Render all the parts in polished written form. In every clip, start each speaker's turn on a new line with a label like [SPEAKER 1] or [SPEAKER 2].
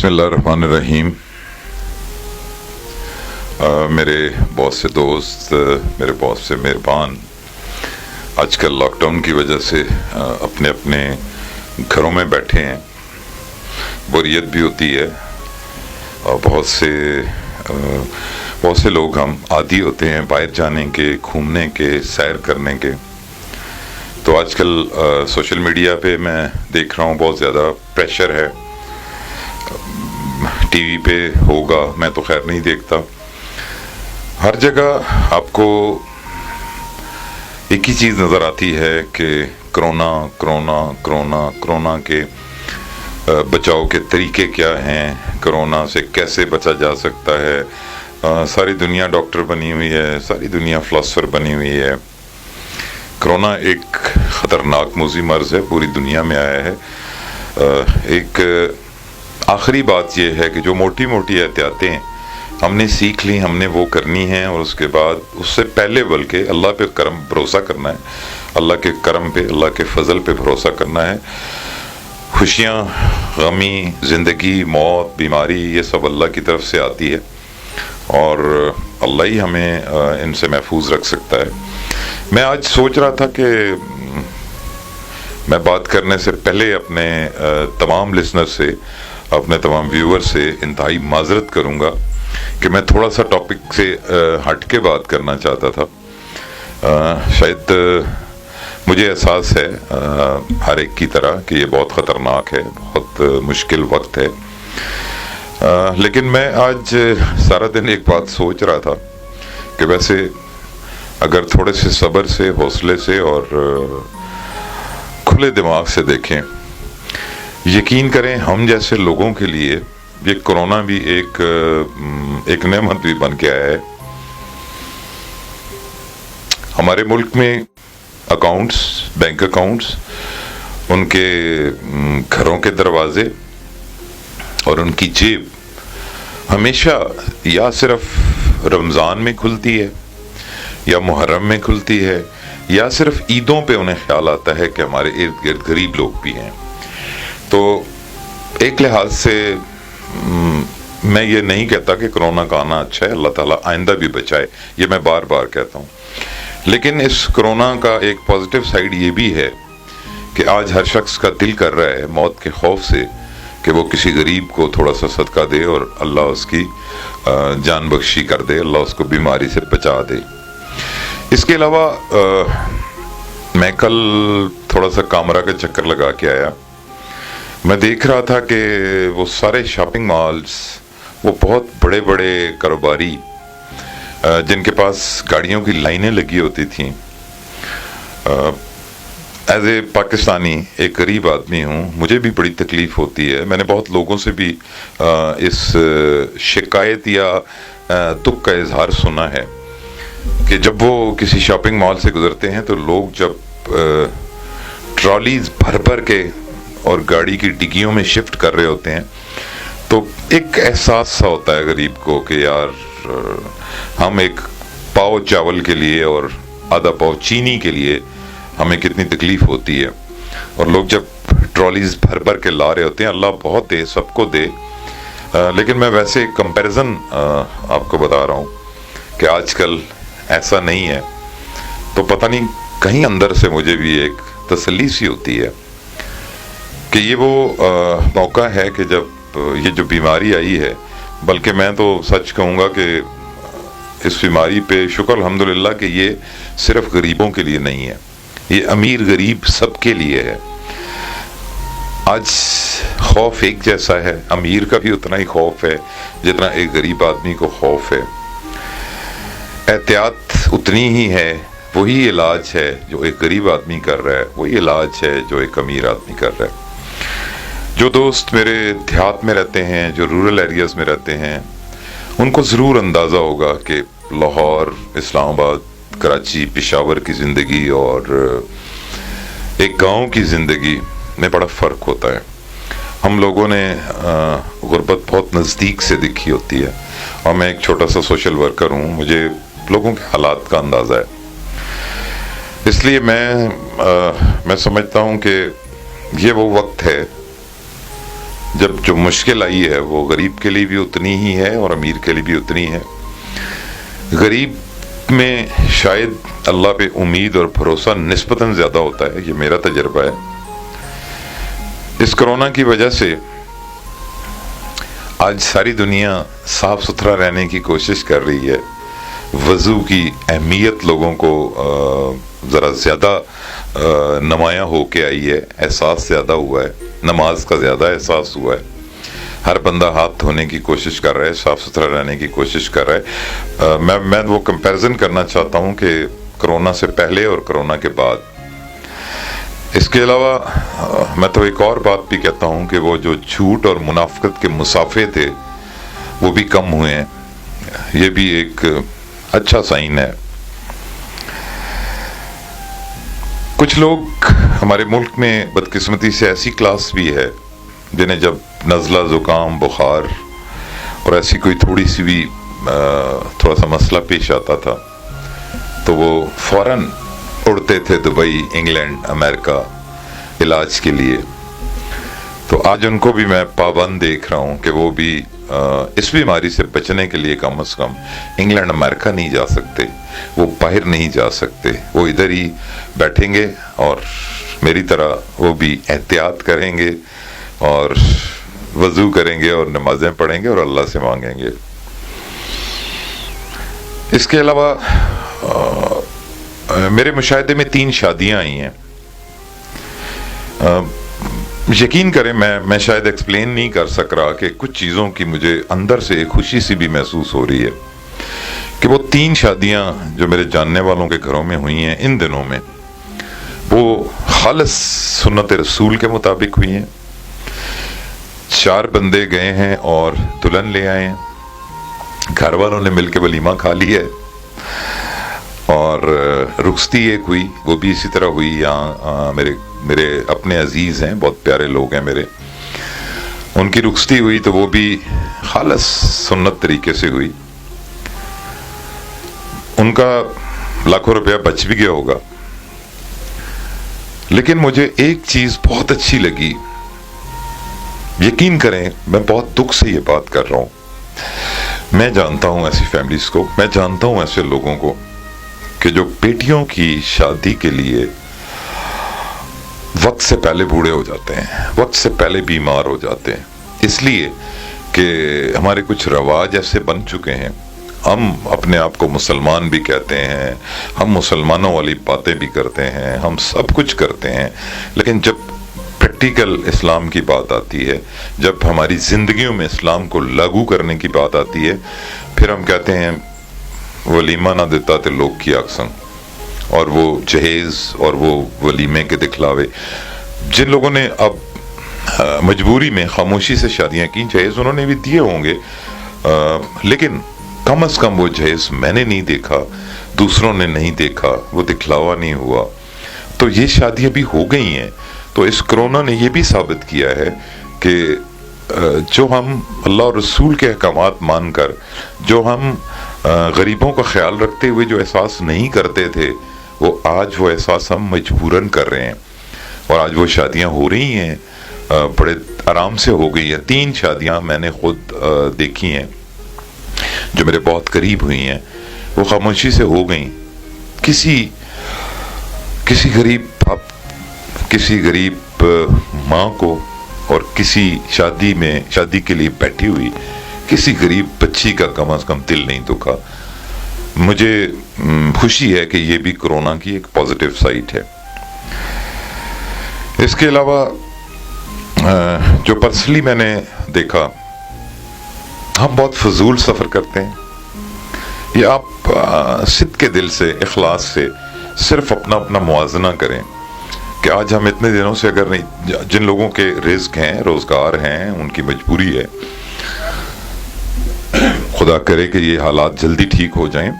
[SPEAKER 1] बिस्मिल्लाहिर्रहमानिर्रहीम। मेरे बहुत से दोस्त, मेरे बहुत से मेहरबान आजकल लॉकडाउन की वजह से अपने अपने घरों में बैठे हैं। बोरियत भी होती है और बहुत से लोग हम आदी होते हैं बाहर जाने के, घूमने के, सैर करने के। तो आजकल सोशल मीडिया पे मैं देख रहा हूँ बहुत ज़्यादा प्रेशर है। टीवी पे होगा, मैं तो खैर नहीं देखता। हर जगह आपको एक ही चीज़ नज़र आती है कि कोरोना कोरोना कोरोना कोरोना के बचाव के तरीके क्या हैं, कोरोना से कैसे बचा जा सकता है। सारी दुनिया डॉक्टर बनी हुई है, सारी दुनिया फ़िलासफ़र बनी हुई है। कोरोना एक ख़तरनाक मूज़ी मर्ज़ है, पूरी दुनिया में आया है। एक आखिरी बात यह है कि जो मोटी मोटी एहतियातें हमने सीख ली, हमने वो करनी है, और उसके बाद उससे पहले बल्कि अल्लाह पे करम भरोसा करना है, अल्लाह के करम पे, अल्लाह के फजल पे भरोसा करना है। खुशियाँ, गमी, ज़िंदगी, मौत, बीमारी, ये सब अल्लाह की तरफ से आती है और अल्लाह ही हमें इनसे महफूज रख सकता है। मैं आज सोच रहा था कि मैं बात करने से पहले अपने तमाम लिसनर से, अपने तमाम व्यूअर से इंतहाई माजरत करूँगा कि मैं थोड़ा सा टॉपिक से हट के बात करना चाहता था। शायद मुझे एहसास है हर एक की तरह कि ये बहुत ख़तरनाक है, बहुत मुश्किल वक्त है। लेकिन मैं आज सारा दिन एक बात सोच रहा था कि वैसे अगर थोड़े से सब्र से, हौसले से और खुले दिमाग से देखें, यकीन करें हम जैसे लोगों के लिए ये कोरोना भी एक नेमत भी बन के आया है। हमारे मुल्क में अकाउंट्स, बैंक अकाउंट्स, उनके घरों के दरवाजे और उनकी जेब हमेशा या सिर्फ रमज़ान में खुलती है या मुहर्रम में खुलती है, या सिर्फ ईदों पे उन्हें ख्याल आता है कि हमारे इर्द गिर्द गरीब लोग भी हैं। तो एक लिहाज से मैं ये नहीं कहता कि कोरोना का आना अच्छा है, अल्लाह ताला आइंदा भी बचाए, ये मैं बार बार कहता हूँ। लेकिन इस कोरोना का एक पॉजिटिव साइड ये भी है कि आज हर शख्स का दिल कर रहा है मौत के खौफ से कि वो किसी गरीब को थोड़ा सा सदका दे और अल्लाह उसकी जान बख्शी कर दे, अल्लाह उसको बीमारी से बचा दे। इसके अलावा मैं कल थोड़ा सा कामरा का चक्कर लगा के आया। मैं देख रहा था कि वो सारे शॉपिंग मॉल्स, वो बहुत बड़े बड़े कारोबारी जिनके पास गाड़ियों की लाइनें लगी होती थीं। एज ए पाकिस्तानी, एक गरीब आदमी हूँ, मुझे भी बड़ी तकलीफ़ होती है। मैंने बहुत लोगों से भी इस शिकायत या दुख का इजहार सुना है कि जब वो किसी शॉपिंग मॉल से गुजरते हैं तो लोग जब ट्रॉलीज भर भर के और गाड़ी की डिग्गियों में शिफ्ट कर रहे होते हैं तो एक एहसास सा होता है गरीब को कि यार हम एक पाव चावल के लिए और आधा पाव चीनी के लिए हमें कितनी तकलीफ होती है। और लोग जब ट्रॉलीज भर भर के ला रहे होते हैं, अल्लाह बहुत दे, सबको दे। लेकिन मैं वैसे एक कंपैरिजन आपको बता रहा हूँ कि आजकल ऐसा नहीं है। तो पता नहीं कहीं अंदर से मुझे भी एक तसल्ली सी होती है कि ये वो मौका है कि जब ये जो बीमारी आई है, बल्कि मैं तो सच कहूँगा कि इस बीमारी पे शुक्र अल्हम्दुलिल्लाह कि ये सिर्फ गरीबों के लिए नहीं है, ये अमीर गरीब सबके लिए है। आज खौफ एक जैसा है, अमीर का भी उतना ही खौफ है जितना एक गरीब आदमी को खौफ है। एहतियात उतनी ही है, वही इलाज है जो एक गरीब आदमी कर रहा है, वही इलाज है जो एक अमीर आदमी कर रहा है। जो दोस्त मेरे देहात में रहते हैं, जो रूरल एरियाज में रहते हैं, उनको ज़रूर अंदाज़ा होगा कि लाहौर, इस्लामाबाद, कराची, पेशावर की ज़िंदगी और एक गांव की ज़िंदगी में बड़ा फ़र्क होता है। हम लोगों ने गुर्बत बहुत नज़दीक से देखी होती है और मैं एक छोटा सा सोशल वर्कर हूँ, मुझे लोगों के हालात का अंदाज़ा है। इसलिए मैं समझता हूँ कि ये वो वक्त है जब जो मुश्किल आई है वो गरीब के लिए भी उतनी ही है और अमीर के लिए भी उतनी है। गरीब में शायद अल्लाह पे उम्मीद और भरोसा निस्बतन ज़्यादा होता है, ये मेरा तजर्बा है। इस कोरोना की वजह से आज सारी दुनिया साफ सुथरा रहने की कोशिश कर रही है। वज़ू की अहमियत लोगों को ज़रा ज़्यादा नुमायाँ हो के आई है, एहसास ज़्यादा हुआ है, नमाज का ज़्यादा एहसास हुआ है। हर बंदा हाथ धोने की कोशिश कर रहा है, साफ़ सुथरा रहने की कोशिश कर रहा है। मैं वो कंपैरिजन करना चाहता हूँ कि कोरोना से पहले और कोरोना के बाद। इसके अलावा मैं तो एक और बात भी कहता हूँ कि वो जो झूठ और मुनाफिकत के मुसाफे थे वो भी कम हुए हैं, ये भी एक अच्छा साइन है। कुछ लोग हमारे मुल्क में बदकिस्मती से ऐसी क्लास भी है जिन्हें जब नज़ला ज़ुकाम बुखार और ऐसी कोई थोड़ी सी भी थोड़ा सा मसला पेश आता था तो वो फ़ौरन उड़ते थे दुबई, इंग्लैंड, अमेरिका इलाज के लिए। तो आज उनको भी मैं पाबंद देख रहा हूँ कि वो भी इस बीमारी से बचने के लिए कम से कम इंग्लैंड, अमेरिका नहीं जा सकते, वो बाहर नहीं जा सकते, वो इधर ही बैठेंगे और मेरी तरह वो भी एहतियात करेंगे और वज़ू करेंगे और नमाज़ें पढ़ेंगे और अल्लाह से मांगेंगे। इसके अलावा मेरे मुशाहिदे में 3 शादियां आई हैं। यकीन करें मैं शायद एक्सप्लेन नहीं कर सक रहा कि कुछ चीज़ों की मुझे अंदर से एक खुशी सी भी महसूस हो रही है कि वो 3 शादियां जो मेरे जानने वालों के घरों में हुई हैं इन दिनों में, वो खालिस सुन्नत रसूल के मुताबिक हुई हैं। 4 बंदे गए हैं और दुल्हन ले आए हैं, घर वालों ने मिलकर वलीमा खा लिया है और रुखसती एक हुई, वो भी इसी तरह हुई। यहाँ मेरे अपने अजीज़ हैं, बहुत प्यारे लोग हैं मेरे, उनकी रुखसती हुई तो वो भी खालिस सुन्नत तरीके से हुई। उनका लाखों रुपया बच भी गया होगा, लेकिन मुझे एक चीज़ बहुत अच्छी लगी। यकीन करें मैं बहुत दुख से ये बात कर रहा हूँ। मैं जानता हूँ ऐसी फैमिलीज को, मैं जानता हूँ ऐसे लोगों को कि जो बेटियों की शादी के लिए वक्त से पहले बूढ़े हो जाते हैं, वक्त से पहले बीमार हो जाते हैं, इसलिए कि हमारे कुछ रवाज ऐसे बन चुके हैं। हम अपने आप को मुसलमान भी कहते हैं, हम मुसलमानों वाली बातें भी करते हैं, हम सब कुछ करते हैं, लेकिन जब प्रैक्टिकल इस्लाम की बात आती है, जब हमारी ज़िंदगियों में इस्लाम को लागू करने की बात आती है, फिर हम कहते हैं वलीमा ना देता तो लोग की अक्सर, और वो जहेज़ और वो वलीमे के दिखलावे। जिन लोगों ने अब मजबूरी में खामोशी से शादियां की, जहेज़ उन्होंने भी दिए होंगे, लेकिन कम से कम वो जहेज़ मैंने नहीं देखा, दूसरों ने नहीं देखा, वो दिखलावा नहीं हुआ। तो ये शादियां भी हो गई हैं। तो इस कोरोना ने ये भी साबित किया है कि जो हम अल्लाह और रसूल के अहकामात मानकर, जो हम गरीबों का ख्याल रखते हुए जो एहसास नहीं करते थे, वो आज वो एहसास हम मजबूरन कर रहे हैं और आज वो शादियां हो रही हैं, बड़े आराम से हो गई हैं। 3 शादियां मैंने खुद देखी हैं जो मेरे बहुत करीब हुई हैं, वो खामोशी से हो गई। किसी गरीब बाप, किसी गरीब माँ को और किसी शादी के लिए बैठी हुई किसी गरीब बच्ची का कम से कम दिल नहीं दुखा। मुझे खुशी है कि ये भी कोरोना की एक पॉजिटिव साइड है। इसके अलावा जो पर्सनली मैंने देखा, हम बहुत फजूल सफ़र करते हैं। ये आप सिद्ध के दिल से, इखलास से सिर्फ अपना मुआजना करें कि आज हम इतने दिनों से, अगर नहीं, जिन लोगों के रिस्क हैं, रोज़गार हैं, उनकी मजबूरी है, खुदा करे कि ये हालात जल्दी ठीक हो जाएं,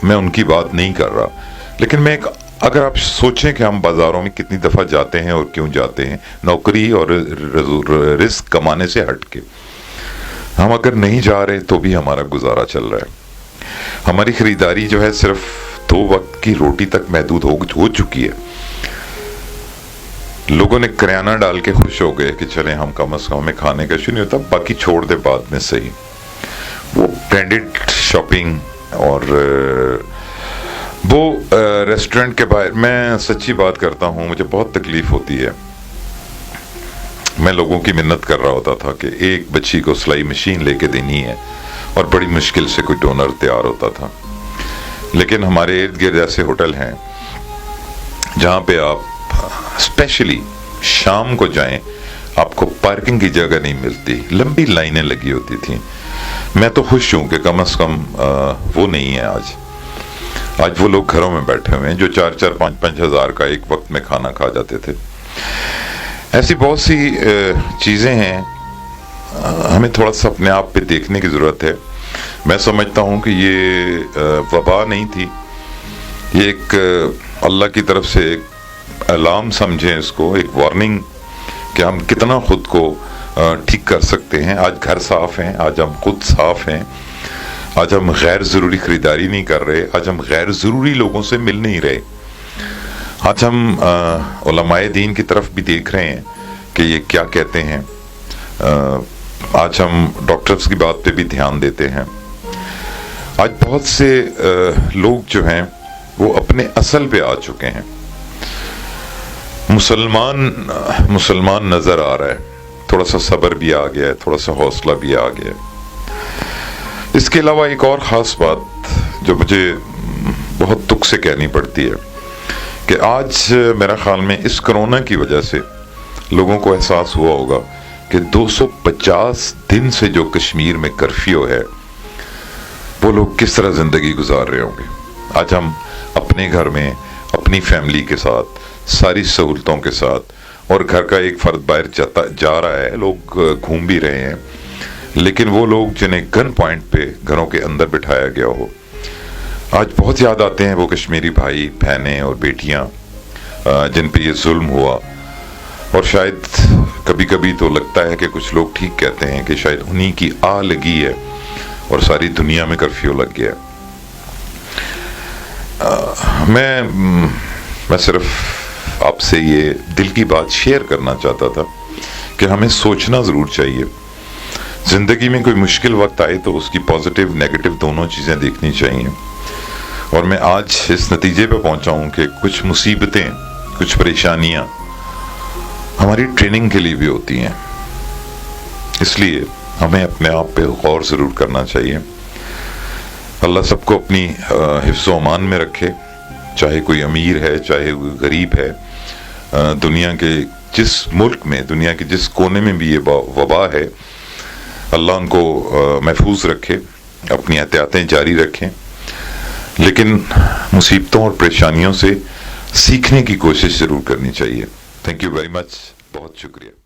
[SPEAKER 1] मैं उनकी बात नहीं कर रहा, लेकिन अगर आप सोचें कि हम बाज़ारों में कितनी दफ़ा जाते हैं और क्यों जाते हैं, नौकरी और रिस्क कमाने से हट के, हम अगर नहीं जा रहे तो भी हमारा गुजारा चल रहा है। हमारी ख़रीदारी जो है सिर्फ 2 वक्त की रोटी तक महदूद हो चुकी है। लोगों ने करियाना डाल के खुश हो गए कि चलें हम कम से कम हमें खाने का इशू नहीं होता, बाकी छोड़ दे बाद में सही। वो ब्रांडेड शॉपिंग और वो रेस्टोरेंट के बाहर, मैं सच्ची बात करता हूँ, मुझे बहुत तकलीफ होती है। मैं लोगों की मिन्नत कर रहा होता था कि एक बच्ची को सिलाई मशीन लेके देनी है और बड़ी मुश्किल से कोई डोनर तैयार होता था। लेकिन हमारे इर्द गिर्द ऐसे होटल हैं जहाँ पे आप स्पेशली शाम को जाएं, आपको पार्किंग की जगह नहीं मिलती, लंबी लाइनें लगी होती थी। मैं तो खुश हूँ कि कम से कम वो नहीं है आज वो लोग घरों में बैठे हुए हैं जो 4-4, 5-5 हज़ार का एक वक्त में खाना खा जाते थे। ऐसी बहुत सी चीज़ें हैं, हमें थोड़ा सा अपने आप पे देखने की ज़रूरत है। मैं समझता हूँ कि ये वबा नहीं थी, ये एक अल्लाह की तरफ से एक अलार्म समझें इसको, एक वार्निंग कि हम कितना खुद को ठीक कर सकते हैं। आज घर साफ हैं, आज हम खुद साफ हैं, आज हम गैर ज़रूरी ख़रीदारी नहीं कर रहे, आज हम गैर ज़रूरी लोगों से मिल नहीं रहे, आज हम उलमाए दीन की तरफ भी देख रहे हैं कि ये क्या कहते हैं, आज हम डॉक्टर्स की बात पे भी ध्यान देते हैं। आज बहुत से लोग जो हैं वो अपने असल पे आ चुके हैं। मुसलमान नज़र आ रहा है, थोड़ा सा सब्र भी आ गया है, थोड़ा सा हौसला भी आ गया है। इसके अलावा एक और ख़ास बात जो मुझे बहुत दुख से कहनी पड़ती है कि आज मेरा ख्याल में इस कोरोना की वजह से लोगों को एहसास हुआ होगा कि 250 दिन से जो कश्मीर में कर्फ्यू है वो लोग किस तरह ज़िंदगी गुजार रहे होंगे। आज हम अपने घर में अपनी फैमिली के साथ सारी सहूलतों के साथ, और घर का एक फ़र्द बाहर जा रहा है, लोग घूम भी रहे हैं, लेकिन वो लोग जिन्हें गन पॉइंट पे घरों के अंदर बिठाया गया हो, आज बहुत याद आते हैं वो कश्मीरी भाई बहनें और बेटियां जिन पे ये जुल्म हुआ। और शायद कभी कभी तो लगता है कि कुछ लोग ठीक कहते हैं कि शायद उन्हीं की आ लगी है और सारी दुनिया में कर्फ्यू लग गया। मैं सिर्फ आपसे ये दिल की बात शेयर करना चाहता था कि हमें सोचना ज़रूर चाहिए। ज़िंदगी में कोई मुश्किल वक्त आए तो उसकी पॉजिटिव नेगेटिव दोनों चीज़ें देखनी चाहिए। और मैं आज इस नतीजे पे पहुंचा हूं कि कुछ मुसीबतें, कुछ परेशानियां हमारी ट्रेनिंग के लिए भी होती हैं, इसलिए हमें अपने आप पे गौर ज़रूर करना चाहिए। अल्लाह सबको अपनी हिफ्ज़-ओ अमान में रखे, चाहे कोई अमीर है चाहे कोई गरीब है। दुनिया के जिस मुल्क में, दुनिया के जिस कोने में भी ये वबा है, अल्लाह उनको महफूज रखे, अपनी एहतियातें जारी रखें, लेकिन मुसीबतों और परेशानियों से सीखने की कोशिश ज़रूर करनी चाहिए। थैंक यू वेरी मच, बहुत शुक्रिया।